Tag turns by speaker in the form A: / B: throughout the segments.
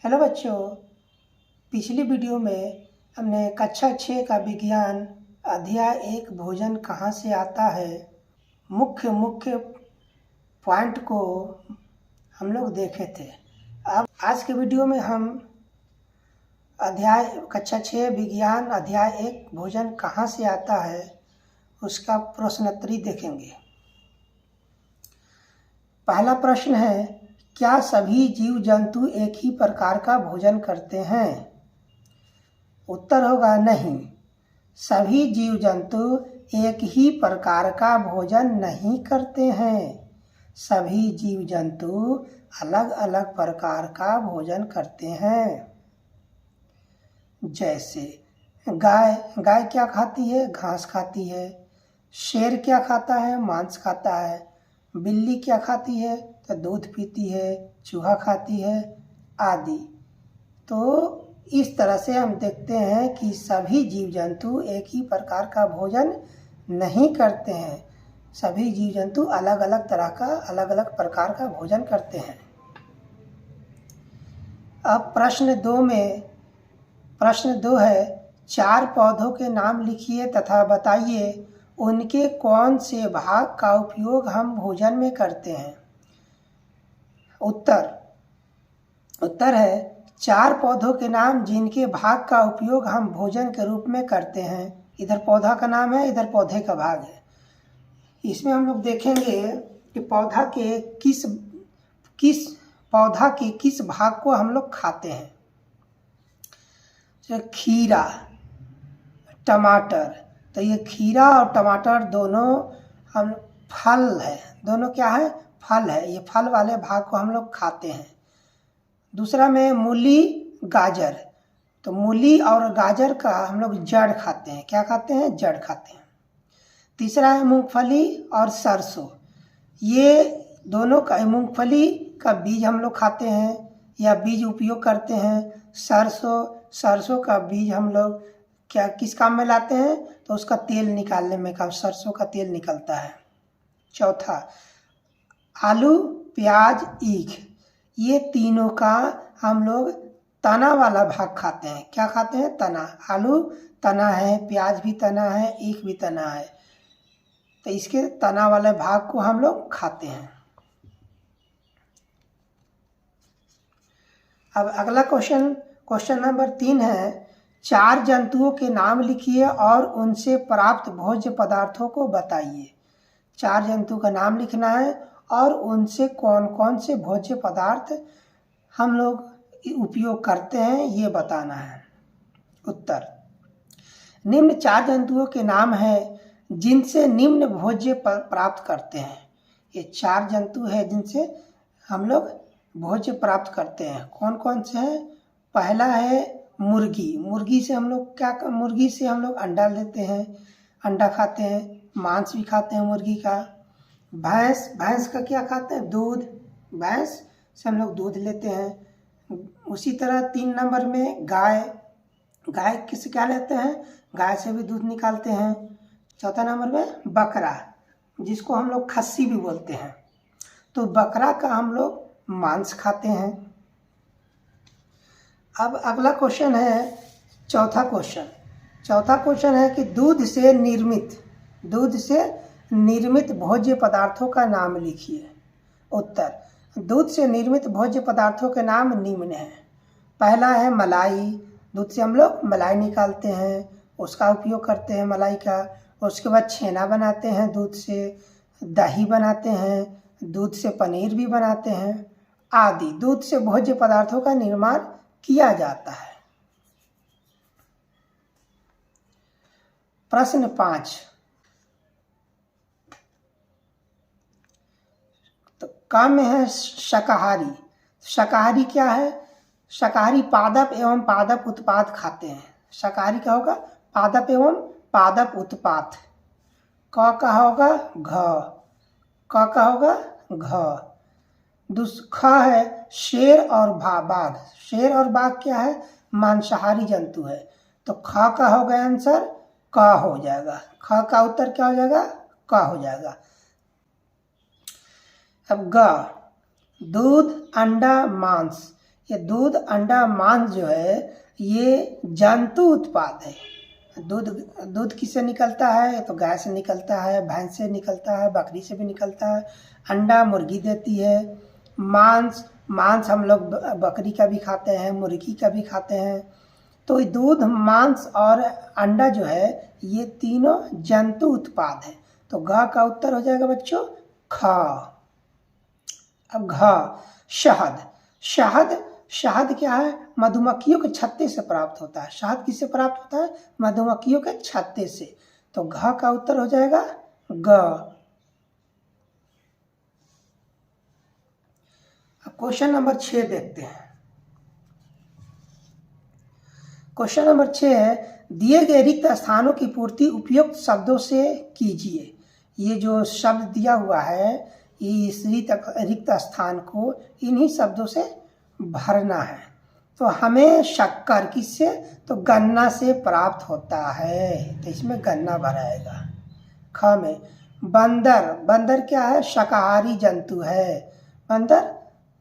A: Hello बच्चों, पिछली video में हमने कक्षा 6 का विज्ञान अध्याय 1 भोजन कहाँ से आता है मुख्य पॉइंट को हम लोग देखे थे। अब आज के वीडियो में हम कक्षा 6 विज्ञान अध्याय 1 भोजन कहाँ से आता है उसका प्रश्नोत्तरी देखेंगे। पहला प्रश्न है, क्या सभी जीव जंतु एक ही प्रकार का भोजन करते हैं? उत्तर होगा नहीं। सभी जीव जंतु एक ही प्रकार का भोजन नहीं करते हैं। सभी जीव जंतु अलग अलग प्रकार का भोजन करते हैं। जैसे गाय क्या खाती है? घास खाती है। शेर क्या खाता है? मांस खाता है। बिल्ली क्या खाती है? तो दूध पीती है। चूहा खाती है आदि। तो इस तरह से हम देखते हैं कि सभी जीव जंतु एक ही प्रकार का भोजन नहीं करते हैं। सभी जीव जंतु अलग अलग तरह का अलग अलग प्रकार का भोजन करते हैं। अब प्रश्न 2 है, 4 पौधों के नाम लिखिए तथा बताइए उनके कौन से भाग का उपयोग हम भोजन में करते हैं। उत्तर है 4 पौधों के नाम जिनके भाग का उपयोग हम भोजन के रूप में करते हैं। इधर पौधा का नाम है, इधर पौधे का भाग है। इसमें हम लोग देखेंगे कि पौधा के किस भाग को हम लोग खाते हैं। तो खीरा, टमाटर, तो ये खीरा और टमाटर दोनों हम फल है। दोनों क्या है? फल है। ये फल वाले भाग को हम लोग खाते हैं। दूसरा में मूली, गाजर, तो मूली और गाजर का हम लोग जड़ खाते हैं। क्या खाते हैं? जड़ खाते हैं। तीसरा है मूंगफली और सरसों। ये दोनों का, मूंगफली का बीज हम लोग खाते हैं या बीज उपयोग करते हैं। सरसों का बीज हम लोग किस काम में लाते हैं? तो उसका तेल निकालने में काम, सरसों का तेल निकलता है। चौथा, आलू, प्याज, ईख, ये तीनों का हम लोग तना वाला भाग खाते हैं। क्या खाते हैं? तना। आलू तना है, प्याज भी तना है, ईख भी तना है, तो इसके तना वाले भाग को हम लोग खाते हैं। अब अगला क्वेश्चन नंबर 3 है, 4 जंतुओं के नाम लिखिए और उनसे प्राप्त भोज्य पदार्थों को बताइए। 4 जंतु का नाम लिखना है और उनसे कौन कौन से भोज्य पदार्थ हम लोग उपयोग करते हैं ये बताना है। उत्तर, निम्न 4 जंतुओं के नाम है जिनसे निम्न भोज्य प्राप्त करते हैं। ये 4 जंतु है जिनसे हम लोग भोज्य प्राप्त करते हैं। कौन कौन से हैं? पहला है मुर्गी से हम लोग अंडा लेते हैं, अंडा खाते हैं। मांस भी खाते हैं मुर्गी का। भैंस का क्या खाते हैं? दूध। भैंस से हम लोग दूध लेते हैं। उसी तरह 3 नंबर में गाय किससे क्या लेते हैं? गाय से भी दूध निकालते हैं। चौथा नंबर में बकरा, जिसको हम लोग खस्सी भी बोलते हैं, तो बकरा का हम लोग मांस खाते हैं। अब अगला क्वेश्चन है, चौथा क्वेश्चन है कि दूध से निर्मित भोज्य पदार्थों का नाम लिखिए। उत्तर, दूध से निर्मित भोज्य पदार्थों के नाम निम्न हैं। पहला है मलाई। दूध से हम लोग मलाई निकालते हैं, उसका उपयोग करते हैं मलाई का। उसके बाद छेना बनाते हैं दूध से, दही बनाते हैं, दूध से पनीर भी बनाते हैं आदि। दूध से भोज्य पदार्थों का निर्माण किया जाता है। प्रश्न 5, तो क में है शाकाहारी। शाकाहारी क्या है? शाकाहारी पादप एवं पादप उत्पाद खाते हैं। शाकाहारी क्या होगा? पादप एवं पादप उत्पाद। क का होगा घ। ख है शेर और बाघ। शेर और बाघ क्या है? मांसाहारी जंतु है, तो ख का हो गया आंसर, क हो जाएगा। ख का उत्तर क्या हो जाएगा? क हो जाएगा। अब ग, दूध, अंडा, मांस, ये दूध अंडा मांस जो है ये जंतु उत्पाद है। दूध किससे निकलता है? तो गाय से निकलता है, भैंस से निकलता है, बकरी से भी निकलता है। अंडा मुर्गी देती है। मांस हम लोग बकरी का भी खाते हैं, मुर्गी का भी खाते हैं। तो दूध, मांस और अंडा जो है ये तीनों जंतु उत्पाद है। तो घ का उत्तर हो जाएगा बच्चों ख। अब घ, शहद क्या है? मधुमक्खियों के छत्ते से प्राप्त होता है। शहद किससे प्राप्त होता है? मधुमक्खियों के छत्ते से। तो घ का उत्तर हो जाएगा ग। अब क्वेश्चन नंबर 6 देखते हैं। क्वेश्चन नंबर 6 है, दिए गए रिक्त स्थानों की पूर्ति उपयुक्त शब्दों से कीजिए। ये जो शब्द दिया हुआ है इस रिक्त स्थान को इन्हीं शब्दों से भरना है। तो हमें शक्कर किससे? तो गन्ना से प्राप्त होता है, तो इसमें गन्ना भराएगा। ख में बंदर क्या है? शाकाहारी जंतु है। बंदर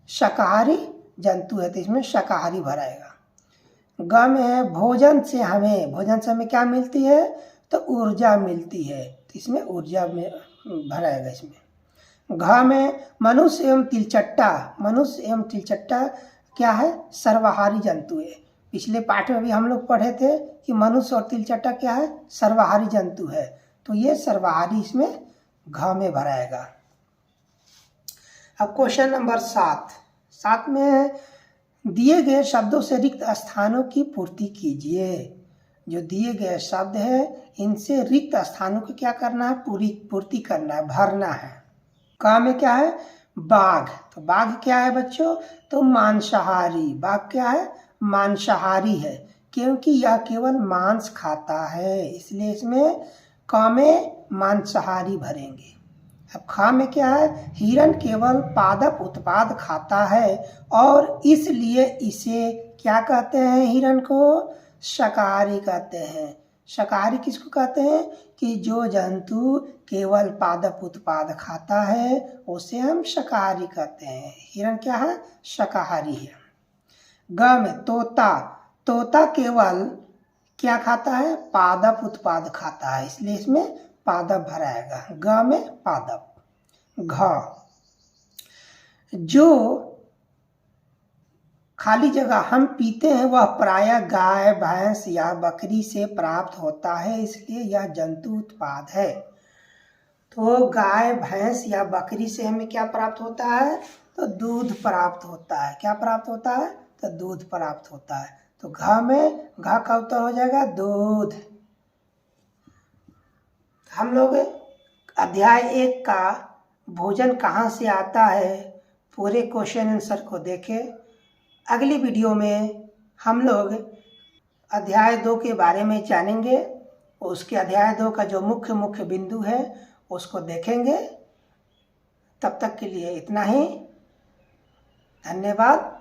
A: शाकाहारी जंतु है, तो इसमें शाकाहारी भराएगा। ग में है भोजन से हमें क्या मिलती है? तो ऊर्जा मिलती है, तो इसमें ऊर्जा में भराएगा। इसमें घ में मनुष्य एवं तिलचट्टा क्या है? सर्वाहारी जंतु है। पिछले पाठ में भी हम लोग पढ़े थे कि मनुष्य और तिलचट्टा क्या है? सर्वाहारी जंतु है, तो ये सर्वाहारी इसमें घ में भराएगा। अब क्वेश्चन नंबर 7 में दिए गए शब्दों से रिक्त स्थानों की पूर्ति कीजिए। जो दिए गए शब्द है इनसे रिक्त स्थानों को क्या करना है? पूर्ति करना है, भरना है। क में क्या है? बाघ। तो बाघ क्या है बच्चों? तो मांसाहारी। बाघ क्या है? मांसाहारी है, क्योंकि यह केवल मांस खाता है, इसलिए इसमें क में मांसाहारी भरेंगे। अब ख में क्या है? हिरण केवल पादप उत्पाद खाता है और इसलिए इसे क्या कहते हैं? हिरण को शाकाहारी कहते हैं। शाकाहारी किसको कहते हैं? कि जो जंतु केवल पादप उत्पाद खाता है उसे हम शाकाहारी कहते हैं। हिरण क्या है? शाकाहारी है। ग में तोता केवल क्या खाता है? पादप उत्पाद खाता है, इसलिए इसमें पादप भराएगा। ग में पादप। घ जो खाली जगह हम पीते हैं वह प्रायः गाय, भैंस या बकरी से प्राप्त होता है, इसलिए यह जंतु उत्पाद है। तो गाय, भैंस या बकरी से हमें क्या प्राप्त होता है? तो दूध प्राप्त होता है। क्या प्राप्त होता है? तो दूध प्राप्त होता है। तो घ में घ का उत्तर हो जाएगा दूध। हम लोग अध्याय 1 का भोजन कहाँ से आता है पूरे क्वेश्चन आंसर को देखें। अगली वीडियो में हम लोग अध्याय 2 के बारे में जानेंगे। उसके अध्याय 2 का जो मुख्य बिंदु है उसको देखेंगे। तब तक के लिए इतना ही। धन्यवाद।